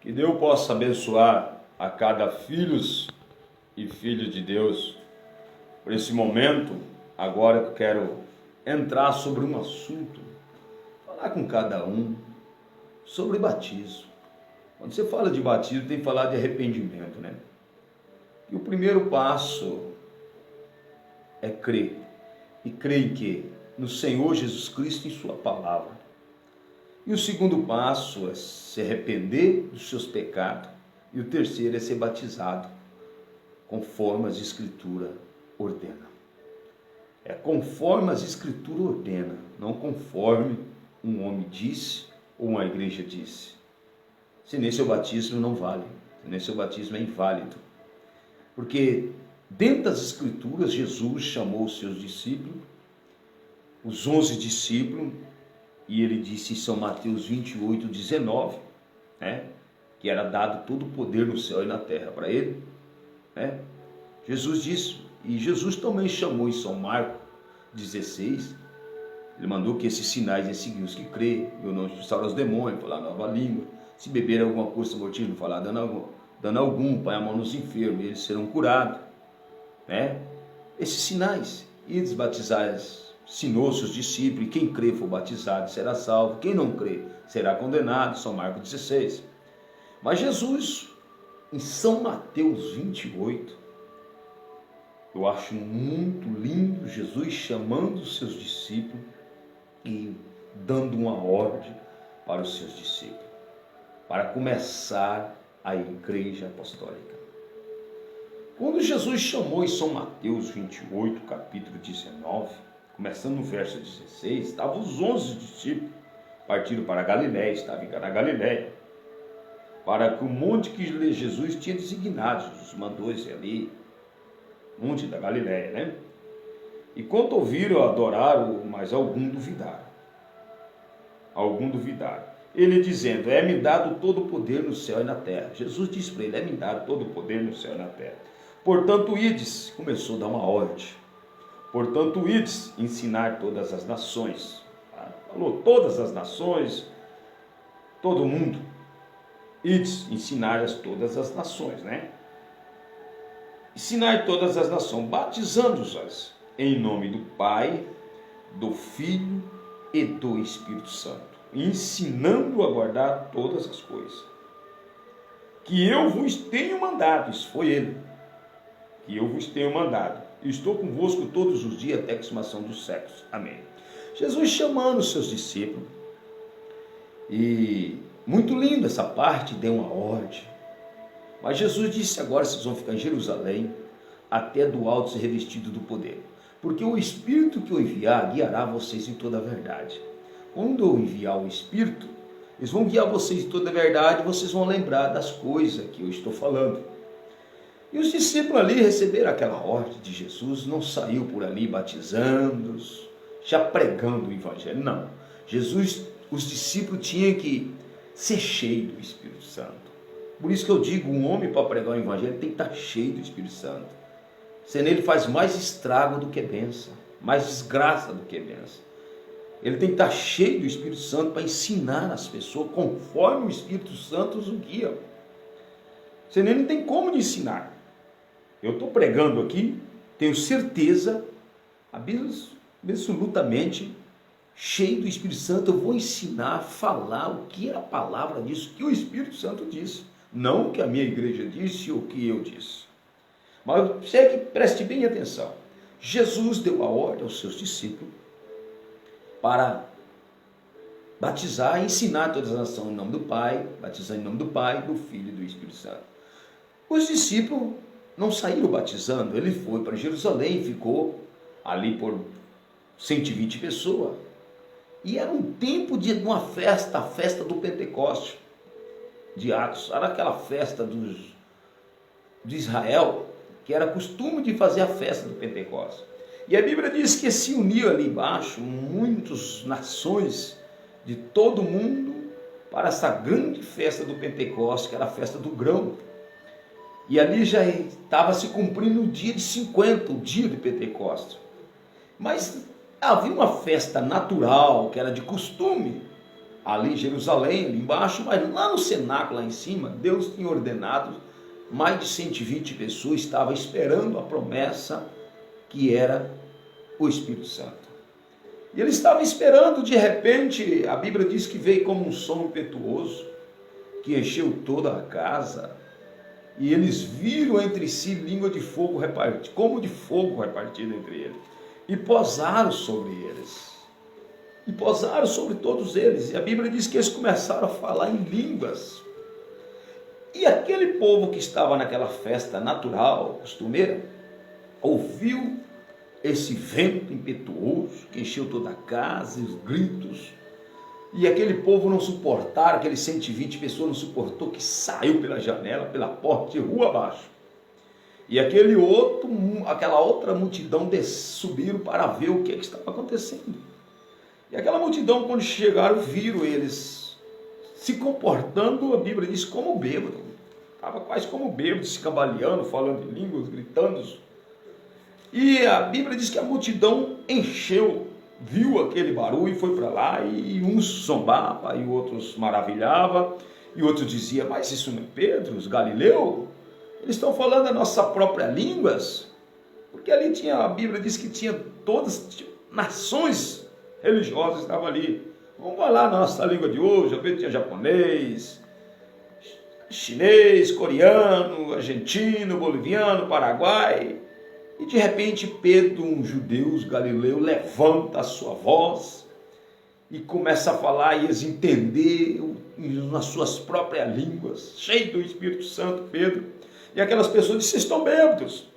Que Deus possa abençoar a cada filhos e filha de Deus. Por esse momento, agora eu quero entrar sobre um assunto, falar com cada um sobre batismo. Quando você fala de batismo, tem que falar de arrependimento, né? E o primeiro passo é crer. E crer em quê? No Senhor Jesus Cristo e em sua palavra. E o segundo passo é se arrepender dos seus pecados. E o terceiro é ser batizado, conforme as Escrituras ordenam. É conforme as Escrituras ordenam, não conforme um homem disse ou uma igreja disse. Se nem seu batismo não vale, se nem seu batismo é inválido. Porque dentro das Escrituras, Jesus chamou os seus discípulos, os 11 discípulos, e ele disse em São Mateus 28, 19, né, que era dado todo o poder no céu e na terra para ele. Né? Jesus disse, e Jesus também chamou em São Marcos 16, ele mandou que esses sinais iam seguir os que crê, eu não expulsar os demônios, falar nova língua, se beber alguma coisa mortífera, falar dando algum, põe a mão nos enfermos, eles serão curados. Né? Esses sinais, e desbatizar ensinou seus discípulos, e quem crê for batizado será salvo, quem não crê será condenado, São Marcos 16. Mas Jesus, em São Mateus 28, eu acho muito lindo Jesus chamando os seus discípulos e dando uma ordem para os seus discípulos, para começar a igreja apostólica. Quando Jesus chamou em São Mateus 28, capítulo 19, começando no verso 16, estavam os 11 discípulos, partiram para a Galiléia, estavam na Galiléia, para que o monte que Jesus tinha designado, Jesus mandou esse ali, monte da Galiléia, né? E quando ouviram, adoraram, mas algum duvidaram. Ele dizendo, é-me dado todo o poder no céu e na terra. Jesus disse para ele, é-me dado todo o poder no céu e na terra. Portanto, ides, começou a dar uma ordem. Portanto, ides ensinar todas as nações. Falou todas as nações, todo mundo. Ides ensinar todas as nações, né? Ensinar todas as nações, batizando-as em nome do Pai, do Filho e do Espírito Santo, ensinando a guardar todas as coisas que eu vos tenho mandado. Isso foi ele, que eu vos tenho mandado. Estou convosco todos os dias até a consumação dos séculos. Amém. Jesus chamando os seus discípulos, e muito lindo essa parte, deu uma ordem. Mas Jesus disse, agora vocês vão ficar em Jerusalém, até do alto ser revestido do poder. Porque o Espírito que eu enviar, guiará vocês em toda a verdade. Quando eu enviar o Espírito, eles vão guiar vocês em toda a verdade, vocês vão lembrar das coisas que eu estou falando. E os discípulos ali receberam aquela ordem de Jesus, não saiu por ali batizando-os, já pregando o Evangelho. Não. Jesus, os discípulos tinham que ser cheios do Espírito Santo. Por isso que eu digo, um homem para pregar o Evangelho tem que estar cheio do Espírito Santo. Sem ele faz mais estrago do que bênção, mais desgraça do que bênção. Ele tem que estar cheio do Espírito Santo para ensinar as pessoas conforme o Espírito Santo os guia. Sem ele não tem como ensinar. Eu estou pregando aqui, tenho certeza, absolutamente, cheio do Espírito Santo, eu vou ensinar a falar o que a palavra diz, o que o Espírito Santo disse. Não o que a minha igreja disse ou o que eu disse. Mas preste bem atenção. Jesus deu a ordem aos seus discípulos para batizar e ensinar todas as nações em nome do Pai, batizar em nome do Pai, do Filho e do Espírito Santo. Os discípulos não saíram batizando, ele foi para Jerusalém, ficou ali por 120 pessoas. E era um tempo de uma festa, a festa do Pentecoste, de Atos. Era aquela festa de Israel, que era costume de fazer a festa do Pentecostes. E a Bíblia diz que se uniu ali embaixo muitas nações de todo o mundo para essa grande festa do Pentecostes, que era a festa do grão. E ali já estava se cumprindo o dia de 50, o dia de Pentecostes. Mas havia uma festa natural, que era de costume, ali em Jerusalém, ali embaixo, mas lá no cenáculo, lá em cima, Deus tinha ordenado, mais de 120 pessoas estavam esperando a promessa que era o Espírito Santo. E eles estavam esperando, de repente, a Bíblia diz que veio como um som impetuoso, que encheu toda a casa, e eles viram entre si língua de fogo repartida, como de fogo repartida entre eles, e posaram sobre eles, e posaram sobre todos eles, e a Bíblia diz que eles começaram a falar em línguas, e aquele povo que estava naquela festa natural, costumeira, ouviu esse vento impetuoso que encheu toda a casa, e os gritos, e aquele povo não suportaram, aqueles 120 pessoas não suportou, que saiu pela janela, pela porta de rua abaixo. E aquela outra multidão subiram para ver o que estava acontecendo. E aquela multidão, quando chegaram, viram eles se comportando, a Bíblia diz, como bêbado. Estava quase como bêbado, se cambaleando, falando em línguas, gritando. E a Bíblia diz que a multidão encheu, viu aquele barulho e foi para lá, e uns zombavam, e outros maravilhavam, e outros diziam, mas isso não é Pedro, os Galileu? Eles estão falando a nossa própria línguas? Porque ali tinha, a Bíblia diz que tinha todas nações religiosas estavam ali. Vamos falar a nossa língua de hoje, tinha japonês, chinês, coreano, argentino, boliviano, paraguai. E de repente Pedro, um judeu, galileu, levanta a sua voz e começa a falar, e eles entenderam nas suas próprias línguas, cheio do Espírito Santo, Pedro. E aquelas pessoas disseram, vocês estão bêbados,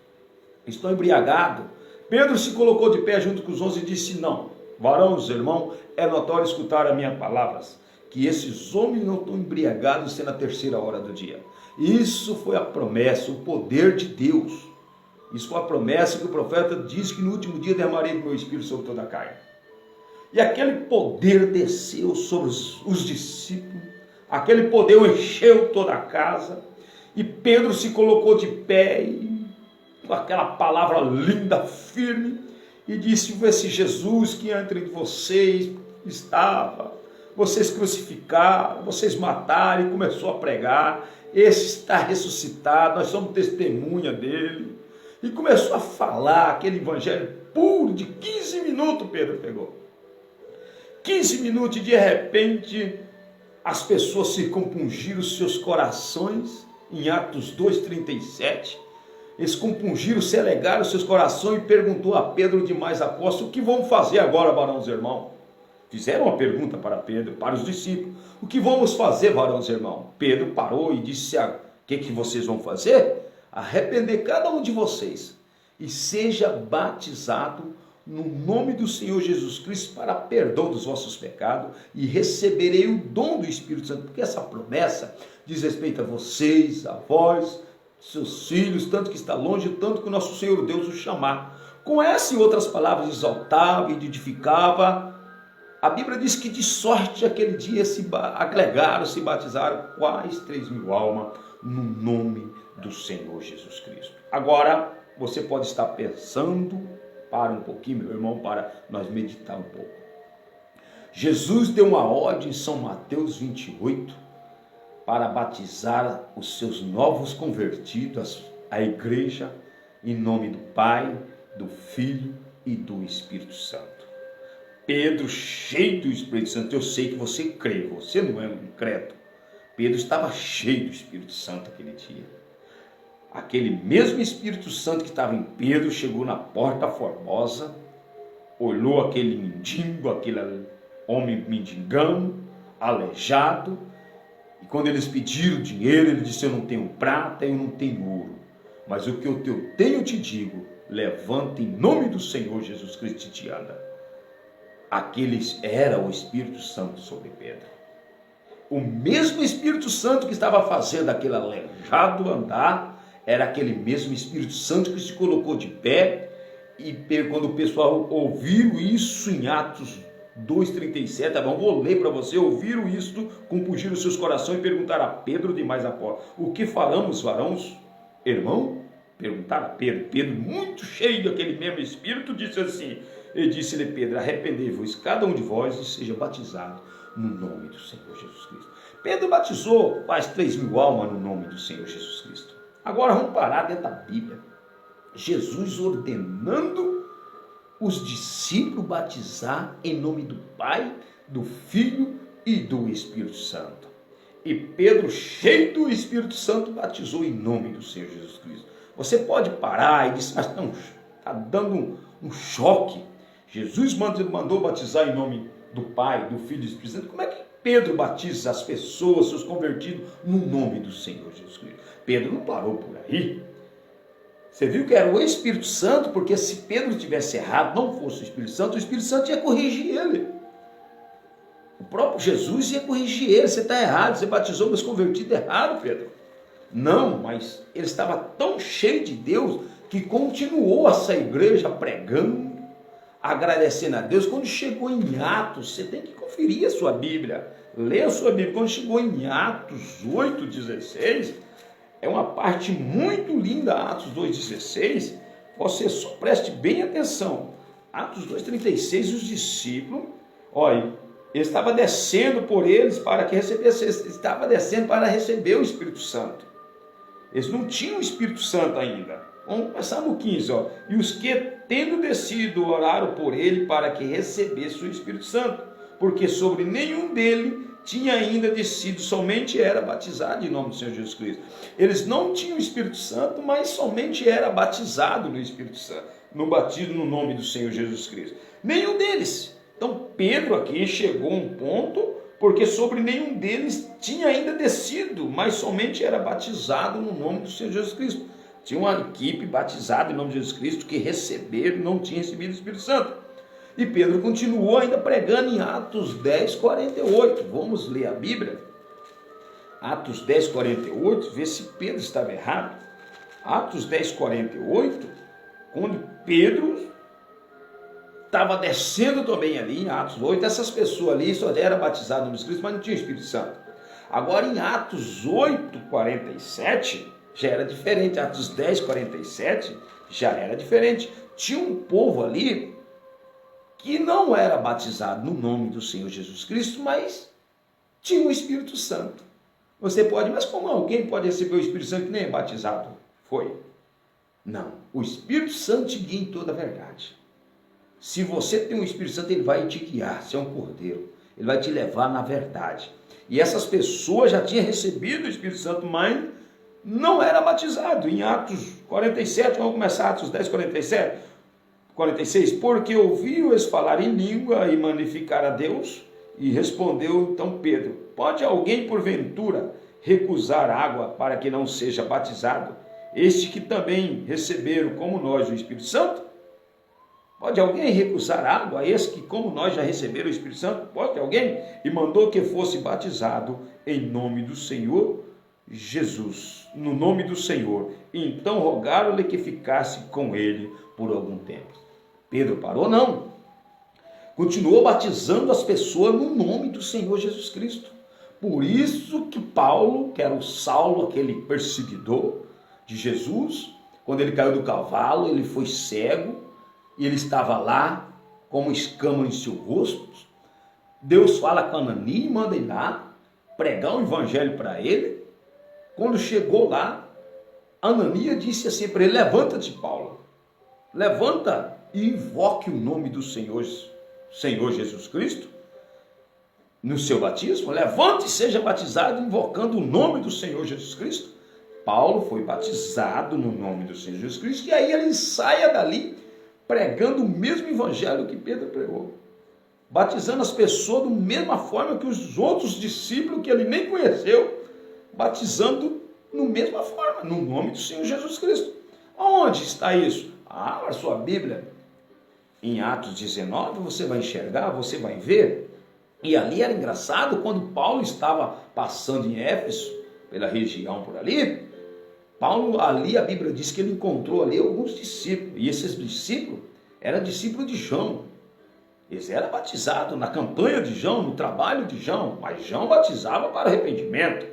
estão embriagados. Pedro se colocou de pé junto com os 11 e disse, não, varões, irmão, é notório escutar as minhas palavras, que esses homens não estão embriagados sendo a terceira hora do dia. Isso foi a promessa, o poder de Deus. Isso foi a promessa que o profeta diz que no último dia derramarei do meu Espírito sobre toda a carne. E aquele poder desceu sobre os discípulos, aquele poder encheu toda a casa, e Pedro se colocou de pé, e, com aquela palavra linda, firme, e disse, esse Jesus que entre vocês estava, vocês crucificaram, vocês mataram, e começou a pregar, esse está ressuscitado, nós somos testemunha dele. E começou a falar aquele evangelho puro de 15 minutos, Pedro pegou. 15 minutos, e de repente as pessoas se compungiram os seus corações, em Atos 2,37, eles compungiram, se alegaram os seus corações, e perguntou a Pedro, demais apóstolos, o que vamos fazer agora, varões irmãos? Fizeram uma pergunta para Pedro, para os discípulos, o que vamos fazer, varões irmãos? Pedro parou e disse, o que vocês vão fazer? Arrepender cada um de vocês e seja batizado no nome do Senhor Jesus Cristo para perdão dos vossos pecados, e receberei o dom do Espírito Santo, porque essa promessa diz respeito a vocês, a vós, seus filhos, tanto que está longe, tanto que o nosso Senhor Deus o chamar. Com essas e outras palavras exaltava e edificava. A Bíblia diz que de sorte aquele dia se agregaram, se batizaram quase 3.000 almas no nome do Senhor Jesus Cristo. Agora, você pode estar pensando, para um pouquinho, meu irmão, para nós meditar um pouco. Jesus deu uma ordem em São Mateus 28, para batizar os seus novos convertidos, a igreja, em nome do Pai, do Filho e do Espírito Santo. Pedro, cheio do Espírito Santo, eu sei que você crê, você não é um incrédulo. Pedro estava cheio do Espírito Santo aquele dia. Aquele mesmo Espírito Santo que estava em Pedro chegou na Porta Formosa, olhou aquele mendigo, aquele homem mendigando, aleijado, e quando eles pediram dinheiro, ele disse, eu não tenho prata, eu não tenho ouro, mas o que eu tenho te digo, levanta em nome do Senhor Jesus Cristo e te anda. Aquele era o Espírito Santo sobre Pedro. O mesmo Espírito Santo que estava fazendo aquele aleijado andar, era aquele mesmo Espírito Santo que se colocou de pé, e quando o pessoal ouviu isso em Atos 2,37, vou ler para você, ouviram isso, compungiram seus corações e perguntaram a Pedro, demais apóstolos, o que falamos, varões? Irmão? Perguntaram a Pedro. Pedro, muito cheio daquele mesmo Espírito, disse assim, e disse-lhe Pedro, arrependei-vos cada um de vós e seja batizado no nome do Senhor Jesus Cristo. Pedro batizou quase 3.000 almas no nome do Senhor Jesus Cristo. Agora vamos parar dentro da Bíblia. Jesus ordenando os discípulos batizar em nome do Pai, do Filho e do Espírito Santo. E Pedro, cheio do Espírito Santo, batizou em nome do Senhor Jesus Cristo. Você pode parar e dizer, mas não, está dando um choque. Jesus mandou batizar em nome do Pai, do Filho e do Espírito Santo. Como é que Pedro batiza as pessoas, os convertidos, no nome do Senhor Jesus Cristo? Pedro não parou por aí. Você viu que era o Espírito Santo, porque se Pedro tivesse errado, não fosse o Espírito Santo ia corrigir ele. O próprio Jesus ia corrigir ele. Você está errado, você batizou meus convertidos errado, Pedro. Não, mas ele estava tão cheio de Deus que continuou essa igreja pregando, agradecendo a Deus. Quando chegou em Atos, você tem que conferir a sua Bíblia, ler a sua Bíblia. Quando chegou em Atos 8:16, é uma parte muito linda, Atos 2:16, você só preste bem atenção. Atos 2:36, os discípulos, olha, ele estava descendo por eles para que recebesse, estava descendo para receber o Espírito Santo. Eles não tinham o Espírito Santo ainda. Vamos começar no 15, ó. E os que, tendo descido, oraram por ele para que recebesse o Espírito Santo, porque sobre nenhum dele tinha ainda descido, somente era batizado em nome do Senhor Jesus Cristo. Eles não tinham o Espírito Santo, mas somente era batizado no Espírito Santo, no batismo no nome do Senhor Jesus Cristo. Nenhum deles. Então Pedro aqui chegou a um ponto, porque sobre nenhum deles tinha ainda descido, mas somente era batizado no nome do Senhor Jesus Cristo. Tinha uma equipe batizada em nome de Jesus Cristo que receberam, não tinha recebido o Espírito Santo. E Pedro continuou ainda pregando em Atos 10:48. Vamos ler a Bíblia. Atos 10:48, ver se Pedro estava errado. Atos 10:48, quando Pedro estava descendo também ali em Atos 8, essas pessoas ali só eram batizadas no nome de Cristo, mas não tinha Espírito Santo. Agora em Atos 8:47 já era diferente. Atos 10:47 já era diferente. Tinha um povo ali que não era batizado no nome do Senhor Jesus Cristo, mas tinha o Espírito Santo. Você pode, mas como alguém pode receber o Espírito Santo que nem é batizado? Foi. Não, o Espírito Santo te guia em toda a verdade. Se você tem o Espírito Santo, ele vai te guiar, você é um cordeiro, ele vai te levar na verdade. E essas pessoas já tinham recebido o Espírito Santo, mas não era batizado. Em Atos 47, vamos começar Atos 10:47. 46, porque ouviu-os falar em língua e magnificar a Deus, e respondeu então Pedro, pode alguém porventura recusar água para que não seja batizado, este que também receberam como nós o Espírito Santo? Pode alguém recusar água a esse que como nós já receberam o Espírito Santo? Pode alguém? E mandou que fosse batizado em nome do Senhor Jesus, no nome do Senhor. E então rogaram-lhe que ficasse com ele por algum tempo. Pedro parou? Não. Continuou batizando as pessoas no nome do Senhor Jesus Cristo. Por isso que Paulo, que era o Saulo, aquele perseguidor de Jesus, quando ele caiu do cavalo, ele foi cego, e ele estava lá, com uma escama em seu rosto. Deus fala com Ananias e manda ele lá, pregar o evangelho para ele. Quando chegou lá, Ananias disse assim para ele, levanta-te, Paulo, levanta e invoque o nome do Senhor Jesus Cristo no seu batismo. Levante e seja batizado invocando o nome do Senhor Jesus Cristo. Paulo foi batizado no nome do Senhor Jesus Cristo, e aí ele saia dali pregando o mesmo evangelho que Pedro pregou, batizando as pessoas da mesma forma que os outros discípulos que ele nem conheceu, batizando da mesma forma, no nome do Senhor Jesus Cristo. Onde está isso? Abra sua Bíblia. Em Atos 19, você vai enxergar, você vai ver. E ali era engraçado, quando Paulo estava passando em Éfeso, pela região por ali, Paulo ali, a Bíblia diz que ele encontrou ali alguns discípulos. E esses discípulos eram discípulos de João. Eles eram batizados na campanha de João, no trabalho de João. Mas João batizava para arrependimento.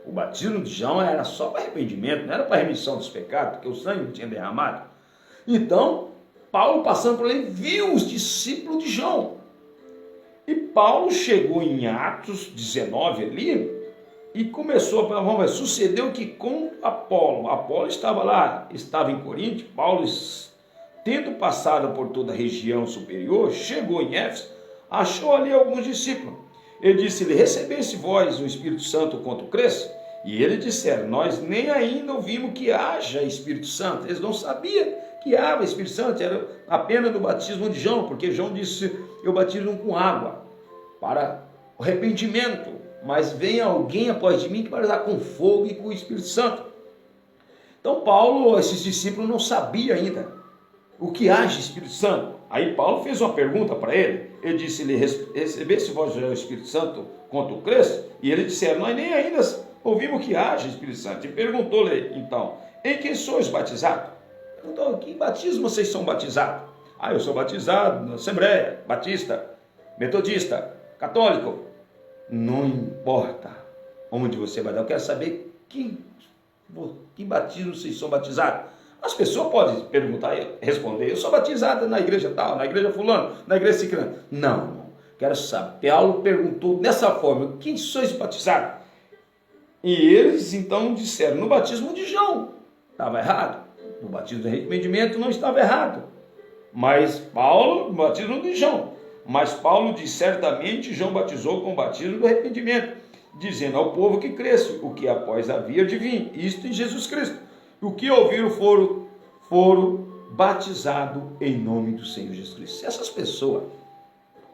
O batismo de João era só para arrependimento, não era para remissão dos pecados, porque o sangue não tinha derramado. Então, Paulo passando por ali, viu os discípulos de João. E Paulo chegou em Atos 19 ali e começou a falar, sucedeu que com Apolo estava lá, estava em Corinto, Paulo, tendo passado por toda a região superior, chegou em Éfeso, achou ali alguns discípulos. Ele disse-lhe, recebesse vós o Espírito Santo quanto cresce? E eles disseram, nós nem ainda ouvimos que haja Espírito Santo. Eles não sabiam que haja Espírito Santo, era apenas do batismo de João, porque João disse, eu batizo com água, para o arrependimento, mas vem alguém após de mim que vai dar com fogo e com o Espírito Santo. Então Paulo, esses discípulos não sabiam ainda o que haja Espírito Santo. Aí Paulo fez uma pergunta para ele, ele disse-lhe, recebesse vós o Espírito Santo quanto cresce? E eles disseram, nós nem ainda ouvimos que haja Espírito Santo. E perguntou-lhe então, em que sois batizados? Perguntou, que batismo vocês são batizados? Eu sou batizado na Assembleia, Batista, Metodista, Católico. Não importa onde você vai dar, eu quero saber que batismo vocês são batizados. As pessoas podem perguntar e responder, eu sou batizado na igreja tal, na igreja fulano, na igreja ciclana. Não, quero saber. Paulo perguntou dessa forma, quem sois batizados? E eles então disseram, no batismo de João. Estava errado. No batismo de arrependimento não estava errado. Mas Paulo, no batismo de João. Mas Paulo diz, certamente João batizou com o batismo do arrependimento, dizendo ao povo que cresce, o que após havia de vir, isto em Jesus Cristo. O que ouviram foram batizados em nome do Senhor Jesus Cristo. Se essas pessoas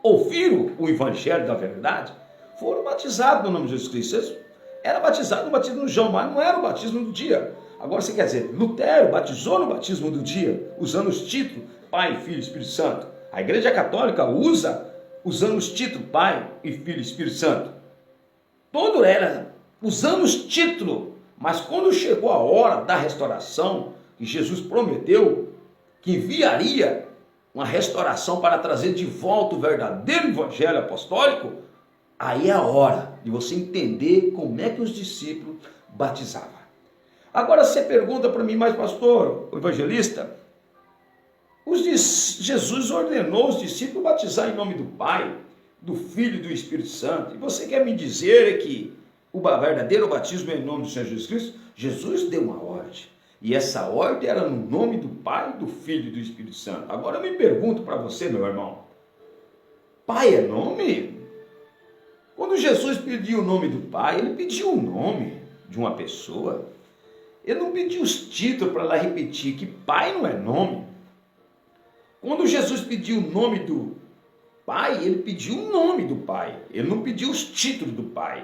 ouviram o evangelho da verdade, foram batizados no nome de Jesus Cristo. Eles eram batizados no batismo de João, mas não era o batismo do dia. Agora você quer dizer, Lutero batizou no batismo do dia, usando os títulos Pai, Filho e Espírito Santo. A Igreja Católica usa, usando os títulos Pai e Filho e Espírito Santo. Todo era usando os títulos, mas quando chegou a hora da restauração, que Jesus prometeu que enviaria uma restauração para trazer de volta o verdadeiro evangelho apostólico, aí é a hora de você entender como é que os discípulos batizavam. Agora você pergunta para mim, mas pastor, o evangelista, Jesus ordenou os discípulos batizar em nome do Pai, do Filho e do Espírito Santo. E você quer me dizer que o verdadeiro batismo é em nome do Senhor Jesus Cristo? Jesus deu uma ordem. E essa ordem era no nome do Pai, do Filho e do Espírito Santo. Agora eu me pergunto para você, meu irmão, Pai é nome? Quando Jesus pediu o nome do Pai, ele pediu o nome de uma pessoa. Ele não pediu os títulos para lá repetir que Pai não é nome. Quando Jesus pediu o nome do Pai, ele pediu o nome do Pai. Ele não pediu os títulos do Pai.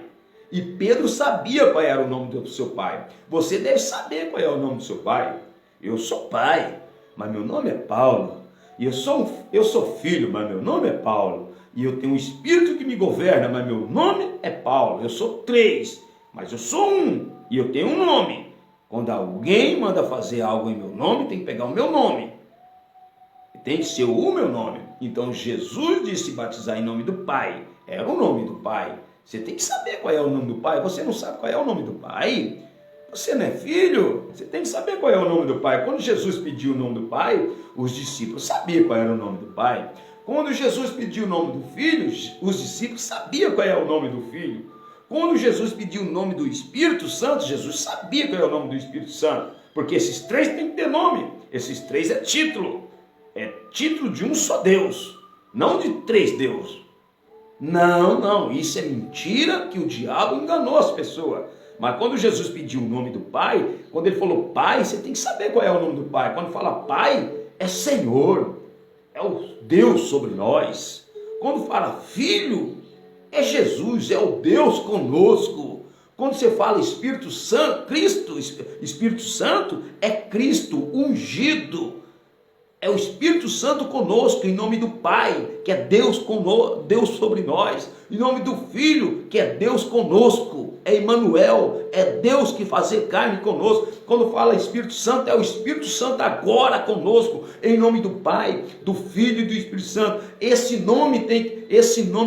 E Pedro sabia qual era o nome do seu pai. Você deve saber qual é o nome do seu pai. Eu sou pai, mas meu nome é Paulo. E eu sou filho, mas meu nome é Paulo. E eu tenho um espírito que me governa, mas meu nome é Paulo. Eu sou 3, mas eu sou 1. E eu tenho um nome. Quando alguém manda fazer algo em meu nome, tem que pegar o meu nome. Tem que ser o meu nome. Então Jesus disse batizar em nome do Pai. Era o nome do Pai. Você tem que saber qual é o nome do Pai. Você não sabe qual é o nome do Pai? Você não é filho? Você tem que saber qual é o nome do Pai. Quando Jesus pediu o nome do Pai, os discípulos sabiam qual era o nome do Pai. Quando Jesus pediu o nome do Filho, os discípulos sabiam qual é o nome do Filho. Quando Jesus pediu o nome do Espírito Santo, Jesus sabia qual é o nome do Espírito Santo. Porque esses 3 têm que ter nome. Esses 3 é título. É título de um só Deus. Não de 3 deuses. Não, isso é mentira que o diabo enganou as pessoas. Mas quando Jesus pediu o nome do Pai, quando ele falou Pai, você tem que saber qual é o nome do Pai. Quando fala Pai, é Senhor, é o Deus sobre nós. Quando fala Filho, é Jesus, é o Deus conosco. Quando você fala Espírito Santo, Cristo, Espírito Santo, é Cristo ungido. É o Espírito Santo conosco, em nome do Pai, que é Deus conosco, Deus sobre nós, em nome do Filho, que é Deus conosco, é Emmanuel, é Deus que fazer carne conosco. Quando fala Espírito Santo, é o Espírito Santo agora conosco, em nome do Pai, do Filho e do Espírito Santo. Esse nome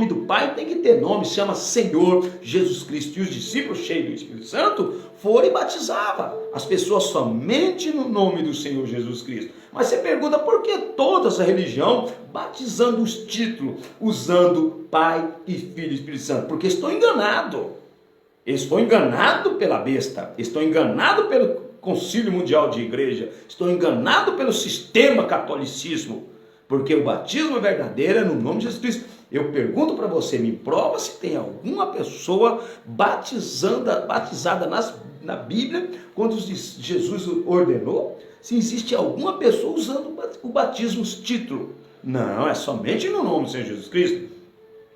do Pai tem que ter nome, se chama Senhor Jesus Cristo. E os discípulos cheios do Espírito Santo foram e batizavam as pessoas somente no nome do Senhor Jesus Cristo. Mas você pergunta por que toda essa religião batizando os títulos, usando Pai e Filho e Espírito Santo, porque estou enganado. Estou enganado pela besta, estou enganado pelo Concílio Mundial de Igreja, estou enganado pelo sistema catolicismo, porque o batismo verdadeiro é no nome de Jesus Cristo. Eu pergunto para você, me prova se tem alguma pessoa batizada na Bíblia, quando Jesus ordenou, se existe alguma pessoa usando o batismo título. Não, é somente no nome do Senhor Jesus Cristo.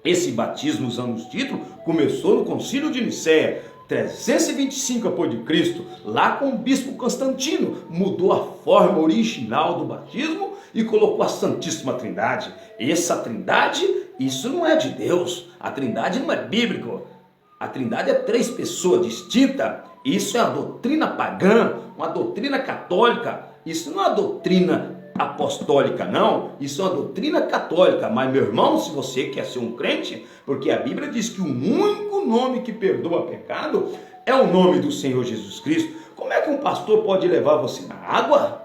Esse batismo usando os títulos começou no Concílio de Nicéia, 325 a.C., lá com o bispo Constantino, mudou a forma original do batismo e colocou a Santíssima Trindade. Essa Trindade, isso não é de Deus, a Trindade não é bíblica, a Trindade é 3 pessoas distintas, isso é a doutrina pagã, uma doutrina católica, isso não é a doutrina apostólica não, isso é uma doutrina católica. Mas meu irmão, se você quer ser um crente, porque a Bíblia diz que o único nome que perdoa pecado é o nome do Senhor Jesus Cristo. Como é que um pastor pode levar você na água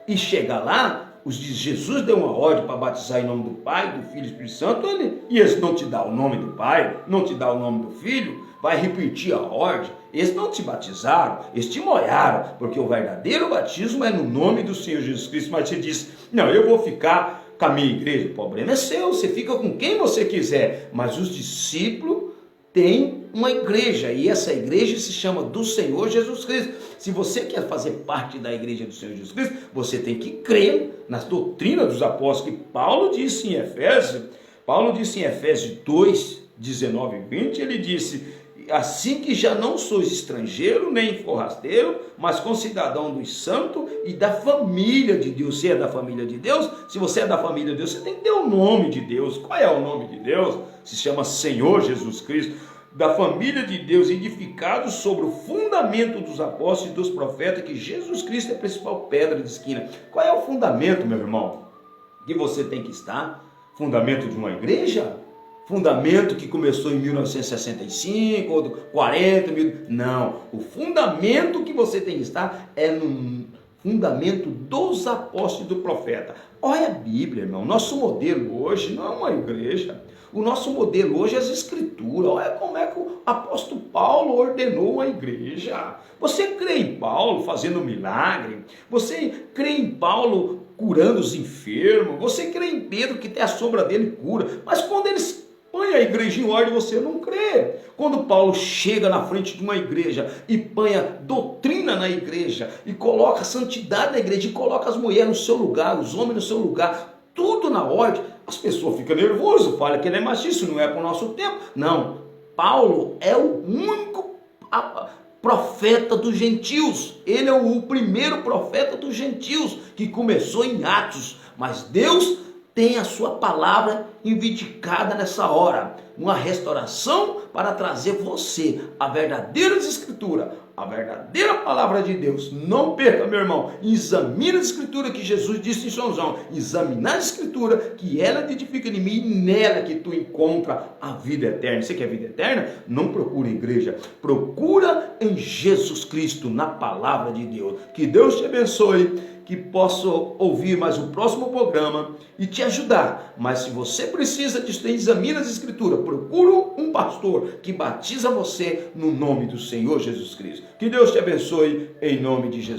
e chegar lá, Jesus deu uma ordem para batizar em nome do Pai, do Filho e do Espírito Santo, e eles não te dá o nome do Pai, não te dá o nome do Filho, vai repetir a ordem. Eles não te batizaram, eles te molharam, porque o verdadeiro batismo é no nome do Senhor Jesus Cristo. Mas você diz, não, eu vou ficar com a minha igreja. O problema é seu, você fica com quem você quiser, mas os discípulos têm uma igreja, e essa igreja se chama do Senhor Jesus Cristo. Se você quer fazer parte da igreja do Senhor Jesus Cristo, você tem que crer nas doutrinas dos apóstolos, que Paulo disse em Efésios 2, 19 e 20, ele disse: assim que já não sois estrangeiro, nem forrasteiro, mas concidadão dos santos e da família de Deus. Você é da família de Deus? Se você é da família de Deus, você tem que ter o nome de Deus. Qual é o nome de Deus? Se chama Senhor Jesus Cristo. Da família de Deus, edificados sobre o fundamento dos apóstolos e dos profetas, que Jesus Cristo é a principal pedra de esquina. Qual é o fundamento, meu irmão, que você tem que estar? Fundamento de uma igreja? Fundamento que começou em 1965 ou 40 mil. Não, o fundamento que você tem que estar é no fundamento dos apóstolos e do profeta. Olha a Bíblia, irmão. Nosso modelo hoje não é uma igreja. O nosso modelo hoje é as escrituras. Olha como é que o apóstolo Paulo ordenou a igreja. Você crê em Paulo fazendo milagre? Você crê em Paulo curando os enfermos? Você crê em Pedro que tem a sombra dele cura? Mas quando eles põe a igreja em ordem, você não crê. Quando Paulo chega na frente de uma igreja e põe a doutrina na igreja, e coloca a santidade na igreja, e coloca as mulheres no seu lugar, os homens no seu lugar, tudo na ordem, as pessoas ficam nervosas, falam que ele é machista, não é para o nosso tempo. Não, Paulo é o único profeta dos gentios, ele é o primeiro profeta dos gentios, que começou em Atos, mas Deus tem a sua palavra vindicada nessa hora, uma restauração para trazer você a verdadeira escritura, a verdadeira palavra de Deus. Não perca, meu irmão, examine a escritura, que Jesus disse em São João, examinar a escritura, que ela te edifica em mim, e nela que tu encontra a vida eterna. Você quer vida eterna? Não procura em igreja, procura em Jesus Cristo, na palavra de Deus. Que Deus te abençoe, que possa ouvir mais o próximo programa e te ajudar. Mas se você precisa de examinar as escrituras, procura um pastor que batiza você no nome do Senhor Jesus Cristo. Que Deus te abençoe em nome de Jesus.